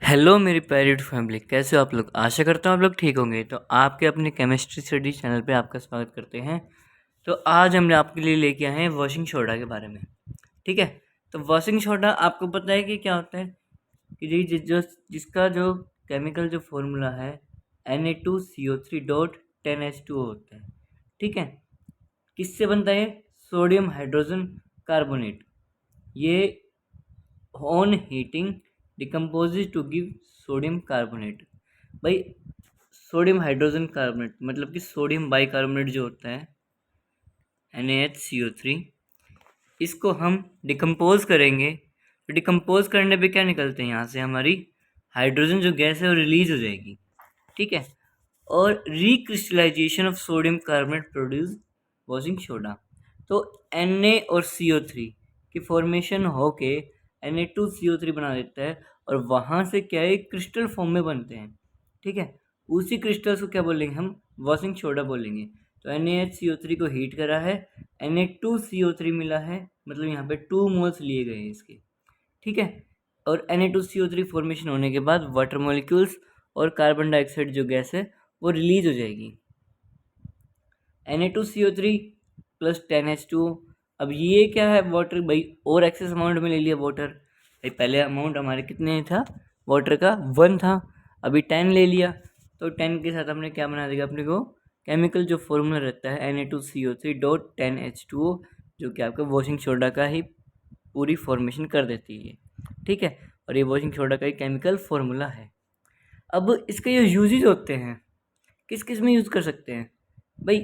Hello मेरी पैरिड family, कैसे हो आप लोग। आशा करता हूँ आप लोग ठीक होंगे। तो आपके अपने केमिस्ट्री स्टडी चैनल पे आपका स्वागत करते हैं। तो आज हमने आपके लिए लेके आए हैं वॉशिंग सोडा के बारे में। ठीक है। तो वॉशिंग सोडा आपको पता है कि क्या होता है कि जिसका जो केमिकल जो फॉर्मूला है Na2CO3.10H2O होता है। ठीक है। किससे बनता है? Sodium hydrogen carbonate. ये on heating decomposes to give sodium carbonate. भाई, सोडियम हाइड्रोजन कार्बोनेट मतलब कि सोडियम बाइकार्बोनेट जो होता है NaHCO3, इसको हम डिकम्पोज करेंगे तो डिकम्पोज करने पे क्या निकलते हैं, यहाँ से हमारी हाइड्रोजन जो गैस है वो रिलीज हो जाएगी। ठीक है। और recrystallisation of sodium carbonate produce washing soda. तो Na और CO3 की फॉर्मेशन होके Na2CO3 बना देता है और वहाँ से क्या है, क्रिस्टल फॉर्म में बनते हैं। ठीक है। उसी क्रिस्टल्स को क्या बोलेंगे हम? वॉशिंग सोडा बोलेंगे। तो NaHCO3 को हीट करा है, Na2CO3 मिला है, मतलब यहाँ पे 2 मोल्स लिए गए हैं इसके। ठीक है। और Na2CO3 फॉर्मेशन होने के बाद वाटर मॉलिक्यूल्स और कार्बन डाइऑक्साइड जो गैस है वो रिलीज हो जाएगी। Na2CO3 plus 10H2O। अब ये क्या है? वाटर। भाई, और एक्सेस अमाउंट में ले लिया वाटर। भाई, पहले अमाउंट हमारे कितने था वाटर का? 1 था। अभी 10 ले लिया तो 10 के साथ हमने क्या बना देगा अपने को? केमिकल जो फॉर्मूला रहता है Na2CO3.10H2O, जो कि आपका वॉशिंग सोडा का ही पूरी फॉर्मेशन कर देती है। ठीक है। और ये वॉशिंग सोडा का ही केमिकल फॉर्मूला है। अब इसके जो यूजेज होते हैं, किस किस में यूज़ कर सकते हैं? भाई,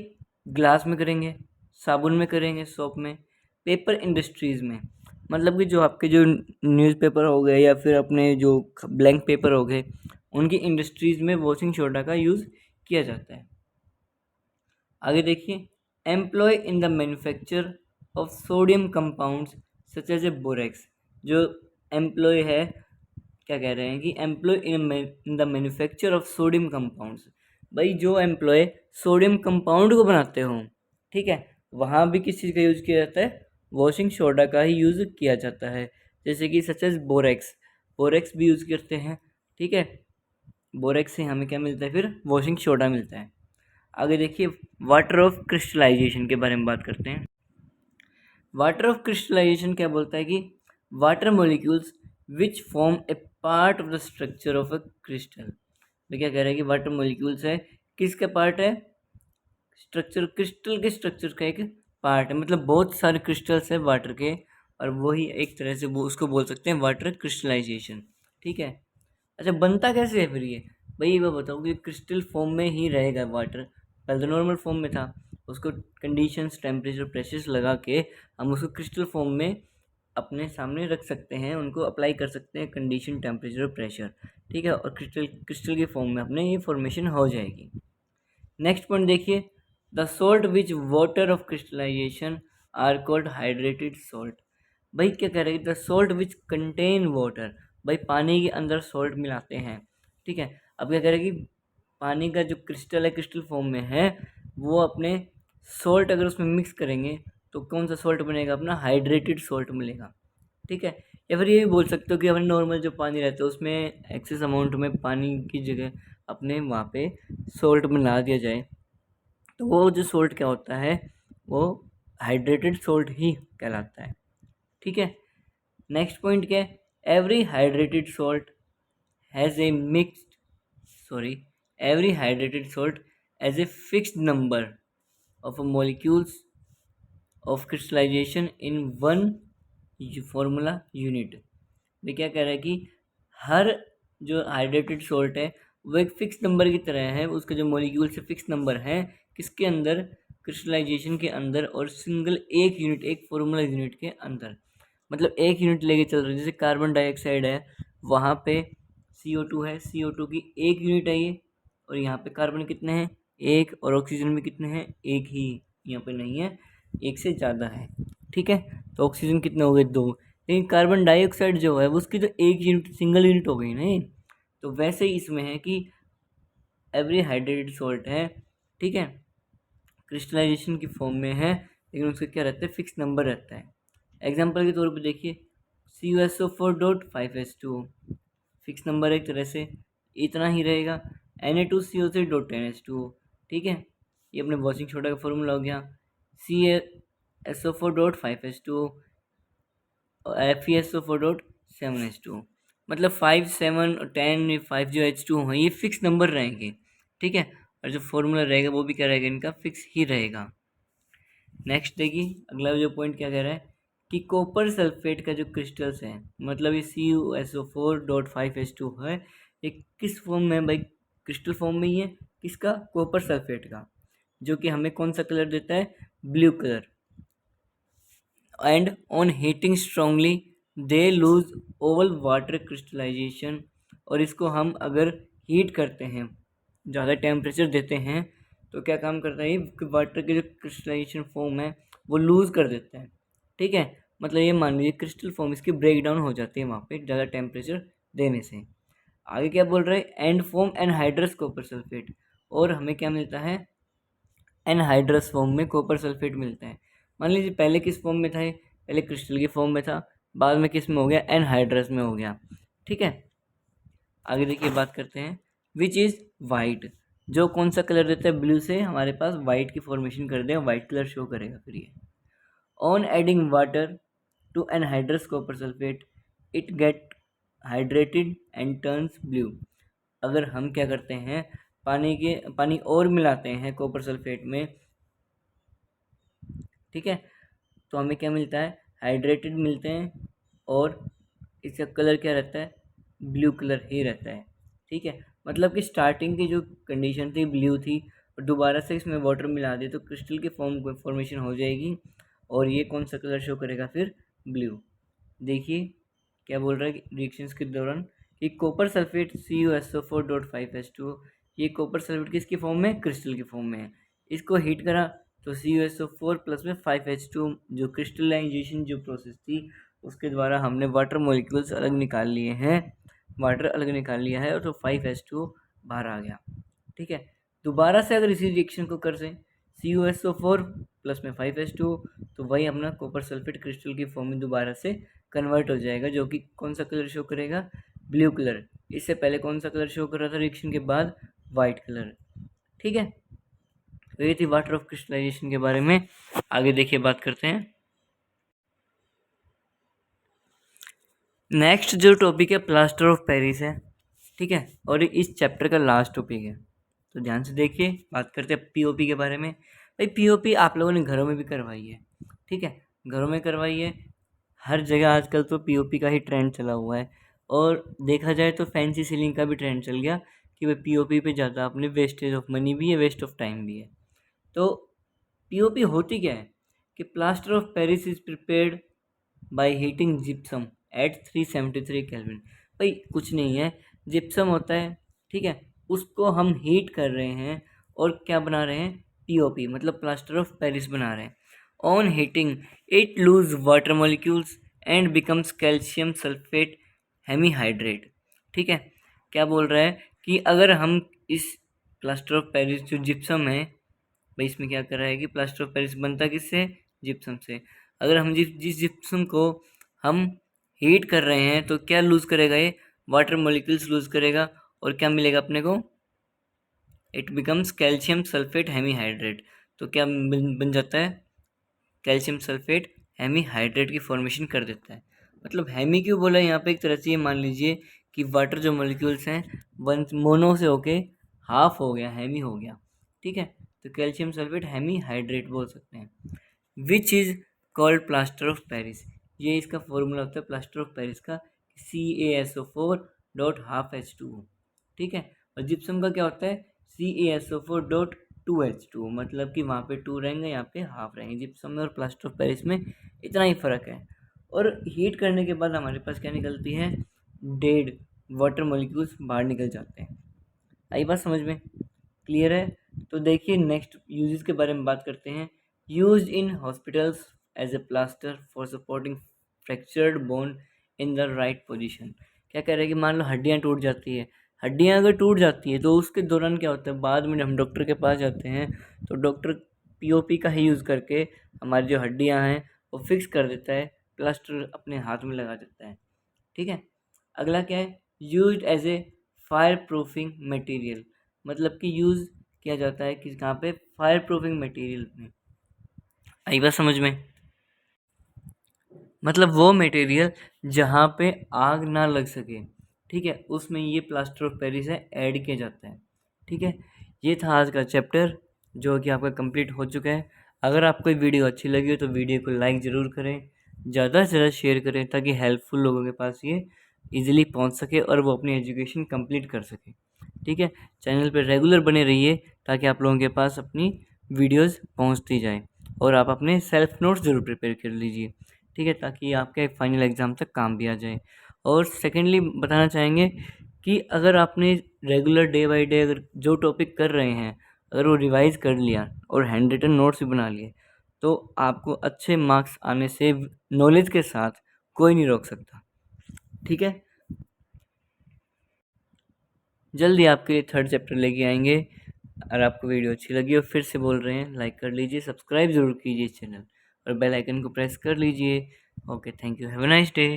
ग्लास में करेंगे, साबुन में करेंगे, सोप में, पेपर इंडस्ट्रीज़ में। मतलब कि जो आपके जो न्यूज़पेपर हो गए या फिर अपने जो ब्लैंक पेपर हो गए, उनकी इंडस्ट्रीज़ में वॉशिंग सोडा का यूज़ किया जाता है। आगे देखिए, employ in the manufacture of sodium compounds such as a borax. जो एम्प्लॉय है, क्या कह रहे हैं कि employ in the manufacture of sodium compounds. भाई, जो एम्प्लॉय सोडियम कंपाउंड को बनाते हों, ठीक है, वहाँ भी किस चीज़ का यूज़ किया जाता है? वॉशिंग सोडा का ही यूज़ किया जाता है। जैसे कि सच एज बोरेक्स, बोरेक्स भी यूज़ करते हैं। ठीक है। बोरेक्स से हमें क्या मिलता है? फिर वॉशिंग सोडा मिलता है। आगे देखिए, वाटर ऑफ क्रिस्टलाइजेशन के बारे में बात करते हैं। वाटर ऑफ क्रिस्टलाइजेशन क्या बोलता है कि water molecules which form A part of the structure of a crystal. तो क्या कह रहा है कि वाटर मॉलिक्यूल्स है, किसका पार्ट है? स्ट्रक्चर, क्रिस्टल के स्ट्रक्चर का एक पार्ट है। मतलब बहुत सारे क्रिस्टल्स है वाटर के, और वही एक तरह से वो उसको बोल सकते हैं वाटर क्रिस्टलाइजेशन। ठीक है। अच्छा, बनता कैसे है फिर ये? भाई, ये मैं बताऊँ कि क्रिस्टल फॉर्म में ही रहेगा वाटर। पहले तो नॉर्मल फॉर्म में था, उसको कंडीशंस, टेम्परेचर, प्रेशर्स लगा के हम उसको क्रिस्टल फॉर्म में अपने सामने रख सकते हैं, उनको अप्लाई कर सकते हैं कंडीशन, टेम्परेचर और प्रेशर। ठीक है। और क्रिस्टल क्रिस्टल के फॉर्म में अपने ये फॉर्मेशन हो जाएगी। नेक्स्ट पॉइंट देखिए, the salt which water of crystallisation are called hydrated salt. भाई, क्या कह रहे हैं? The salt which contain water. भाई, पानी के अंदर सॉल्ट मिलाते हैं। ठीक है। अब क्या कह रहे हैं कि पानी का जो क्रिस्टल है, क्रिस्टल फॉर्म में है, वो अपने सॉल्ट अगर उसमें मिक्स करेंगे तो कौन सा सॉल्ट बनेगा? अपना हाइड्रेटेड सॉल्ट मिलेगा। ठीक है। या फिर ये भी बोल सकते हो कि अपने नॉर्मल जो पानी रहता है उसमें एक्सेस अमाउंट में पानी की जगह अपने वहाँ पे सॉल्ट मिला दिया जाए, तो वो जो सॉल्ट क्या होता है, वो हाइड्रेटेड सॉल्ट ही कहलाता है। ठीक है। नेक्स्ट पॉइंट क्या है? Every hydrated salt has a mixed sorry every hydrated salt as a fixed number of molecules of crystallisation in one formula unit. वे क्या कह रहा है कि हर जो हाइड्रेटेड सॉल्ट है वो एक फिक्स नंबर की तरह है, उसके जो मॉलिक्यूल से फिक्स नंबर है, किसके अंदर? क्रिस्टलाइजेशन के अंदर, और सिंगल एक यूनिट, एक फॉर्मूला यूनिट के अंदर। मतलब एक यूनिट लेके चल रहे हैं। जैसे कार्बन डाइऑक्साइड है, वहाँ पे CO2 है, CO2 की एक यूनिट है ये, और यहाँ पे कार्बन कितने हैं? एक। और ऑक्सीजन में कितने हैं? एक ही। यहाँ पे नहीं है, एक से ज़्यादा है। ठीक है। तो ऑक्सीजन कितने हो गए? 2। लेकिन कार्बन डाइऑक्साइड जो है उसकी तो एक यूनिट, सिंगल यूनिट हो गई ना ये। तो वैसे ही इसमें है कि एवरी हाइड्रेटेड सॉल्ट है, ठीक है, क्रिस्टलाइजेशन की फॉर्म में है, लेकिन उसका क्या रहता है? फिक्स नंबर रहता है। एग्जाम्पल के तौर पे देखिए, CuSO4.5H2O। फिक्स नंबर एक तरह से इतना ही रहेगा। Na2CO3 डॉट NH2O, ठीक है, ये अपने वॉशिंग सोडा का फॉर्मूला हो गया। CaSO4 डॉट 5H2O और FeSO4 डॉट 7H2O, मतलब 5, 7 और 10, 5 जो H2O हैं ये फिक्स नंबर रहेंगे, ठीक है, और जो फॉर्मूला रहेगा वो भी क्या रहेगा, इनका फिक्स ही रहेगा। नेक्स्ट देखिए अगला जो पॉइंट क्या कह रहा है कि कॉपर सल्फेट का जो क्रिस्टल्स है, मतलब ये CuSO4 डॉट 5H2 है, ये किस फॉर्म में है भाई, क्रिस्टल फॉर्म में ही है, किसका, कॉपर सल्फेट का, जो कि हमें कौन सा कलर देता है, blue colour. And on heating strongly they lose all water crystallisation, और इसको हम अगर हीट करते हैं, ज़्यादा टेम्परेचर देते हैं, तो क्या काम करता है, कि वाटर की जो क्रिस्टलाइजेशन फॉर्म है वो लूज़ कर देता है, ठीक है, मतलब ये मान लीजिए क्रिस्टल फॉर्म इसकी ब्रेक डाउन हो जाती है वहाँ पे ज़्यादा टेम्परेचर देने से। आगे क्या बोल रहा है, and form anhydrous copper sulphate, और हमें क्या मिलता है, एनहाइड्रस फॉर्म में कॉपर सल्फेट मिलता है। मान लीजिए पहले किस फॉर्म में था, ये पहले क्रिस्टल की फॉर्म में था, बाद में किस में हो गया, एनहाइड्रस में हो गया, ठीक है। आगे देखिए बात करते हैं, विच इज़ वाइट, जो कौन सा कलर देता है, ब्लू से हमारे पास वाइट की फॉर्मेशन कर देगा, वाइट कलर शो करेगा फिर ये। On adding water to anhydrous copper sulphate it get hydrated and turns blue, अगर हम क्या करते हैं, पानी और मिलाते हैं कॉपर सल्फेट में, ठीक है, तो हमें क्या मिलता है, हाइड्रेटेड मिलते हैं, और इसका कलर क्या रहता है, ब्लू कलर ही रहता है, ठीक है, मतलब कि स्टार्टिंग की जो कंडीशन थी ब्लू थी, और दोबारा से इसमें वाटर मिला दिए तो क्रिस्टल की फॉर्मेशन हो जाएगी, और ये कौन सा कलर शो करेगा फिर, ब्लू। देखिए क्या बोल रहा है रिएक्शंस के दौरान कि copper sulphate CuSO4 dot 5H2O, ये कॉपर सल्फेट किसकी फॉर्म में, क्रिस्टल की फॉर्म में है, इसको हीट करा तो CuSO4 प्लस में 5H2, जो क्रिस्टलाइजेशन जो प्रोसेस थी उसके द्वारा हमने वाटर मॉलिक्यूल्स अलग निकाल लिए हैं, वाटर अलग निकाल लिया है, और तो 5H2O बाहर आ गया, ठीक है। दोबारा से अगर इसी रिएक्शन को कर से CuSO4 प्लस में 5H2O, तो वही अपना कॉपर सल्फेट क्रिस्टल की फॉर्म में दोबारा से कन्वर्ट हो जाएगा, जो कि कौन सा कलर शो करेगा, ब्लू कलर। इससे पहले कौन सा कलर शो कर रहा था रिएक्शन के बाद, वाइट कलर, ठीक है। तो ये थी वाटर ऑफ क्रिस्टलाइजेशन के बारे में। आगे देखिए बात करते हैं, नेक्स्ट जो टॉपिक है प्लास्टर ऑफ पेरिस है, ठीक है, और इस चैप्टर का लास्ट टॉपिक है, तो ध्यान से देखिए। बात करते हैं पीओपी के बारे में। भाई पीओपी आप लोगों ने घरों में भी करवाई है, ठीक है, घरों में करवाई है, हर जगह आजकल तो पीओपी का ही ट्रेंड चला हुआ है, और देखा जाए तो फैंसी सीलिंग का भी ट्रेंड चल गया कि भाई पीओपी पे ज़्यादा अपने वेस्टेज ऑफ मनी भी है, वेस्ट ऑफ टाइम भी है। तो पीओपी होती क्या है कि plaster of Paris is prepared by heating gypsum at 373 kelvin. भाई कुछ नहीं है, जिप्सम होता है, ठीक है, उसको हम हीट कर रहे हैं और क्या बना रहे हैं, पीओपी, मतलब प्लास्टर ऑफ पेरिस बना रहे हैं। On heating it loose water molecules and becomes calcium sulphate hemihydrate, ठीक है। क्या बोल रहा है कि अगर हम इस प्लास्टर ऑफ पेरिस जो जिप्सम है, भाई इसमें क्या कर रहा है कि प्लास्टर ऑफ पेरिस बनता किससे, जिप्सम से। अगर हम जिस जिप्सम को हम हीट कर रहे हैं तो क्या लूज़ करेगा, ये वाटर मॉलिक्यूल्स लूज़ करेगा, और क्या मिलेगा अपने को, it becomes calcium sulphate hemihydrate. तो क्या बन जाता है, कैल्शियम सल्फेट हेमीहाइड्रेट की फॉर्मेशन कर देता है। मतलब हेमी क्यों बोला यहाँ पे, एक तरह से ये मान लीजिए कि वाटर जो मॉलिक्यूल्स हैं वन मोनो से होके हाफ हो गया, हेमी हो गया, ठीक है, तो कैल्शियम सल्फेट हेमीहाइड्रेट बोल सकते हैं। Which is called plaster of Paris, ये इसका फॉर्मूला होता है प्लास्टर ऑफ पेरिस का, CaSO4 डॉट हाफ H2O, ठीक है, और जिप्सम का क्या होता है, CaSO4 डॉट 2H2O, मतलब कि वहाँ पे 2 रहेंगे, यहाँ पे हाफ रहेंगे, जिप्सम में और प्लास्टर ऑफ पेरिस में इतना ही फ़र्क है। और हीट करने के बाद हमारे पास क्या निकलती है, डेड वाटर मॉलिक्यूल्स बाहर निकल जाते हैं। आई बात समझ में, क्लियर है। तो देखिए नेक्स्ट यूजेस के बारे में बात करते हैं। Used in hospitals as a plaster for supporting fractured bone in the right position. क्या कह रहे हैं कि मान लो हड्डियाँ टूट जाती है, हड्डियाँ अगर टूट जाती है तो उसके दौरान क्या होता है, बाद में हम डॉक्टर के पास जाते हैं तो डॉक्टर पीओपी का ही यूज़ करके हमारी जो हड्डियाँ हैं वो फिक्स कर देता है, प्लास्टर अपने हाथ में लगा देता है, ठीक है। अगला क्या है, used as a fire proofing material, मतलब कि यूज़ किया जाता है कि कहाँ पे, फायर प्रूफिंग मटेरियल में। आई बात समझ में? मतलब वो मटेरियल जहाँ पे आग ना लग सके, ठीक है, उसमें ये प्लास्टर ऑफ पेरिस है ऐड किया जाता है। ठीक है, ये था आज का चैप्टर जो कि आपका कंप्लीट हो चुका है। अगर आपको ये वीडियो अच्छी लगी हो तो वीडियो को लाइक ज़रूर करें, ज़्यादा से ज़्यादा शेयर करें ताकि हेल्पफुल लोगों के पास ये इजीली पहुंच सके और वो अपनी एजुकेशन कंप्लीट कर सके। ठीक है, चैनल पर रेगुलर बने रहिए ताकि आप लोगों के पास अपनी वीडियोस पहुंचती जाए और आप अपने सेल्फ नोट्स ज़रूर प्रिपेयर कर लीजिए। ठीक है, ताकि आपके फाइनल एग्ज़ाम तक काम भी आ जाए। और सेकेंडली बताना चाहेंगे कि अगर आपने रेगुलर डे बाय डे अगर जो टॉपिक कर रहे हैं अगर वो रिवाइज़ कर लिया और हैंड रिटन नोट्स भी बना लिए तो आपको अच्छे मार्क्स आने से नॉलेज के साथ कोई नहीं रोक सकता। ठीक है, जल्दी आपके लिए थर्ड चैप्टर लेके आएंगे। अगर आपको वीडियो अच्छी लगी हो फिर से बोल रहे हैं लाइक कर लीजिए, सब्सक्राइब ज़रूर कीजिए चैनल और बेल आइकन को प्रेस कर लीजिए। Okay, thank you, have a nice day.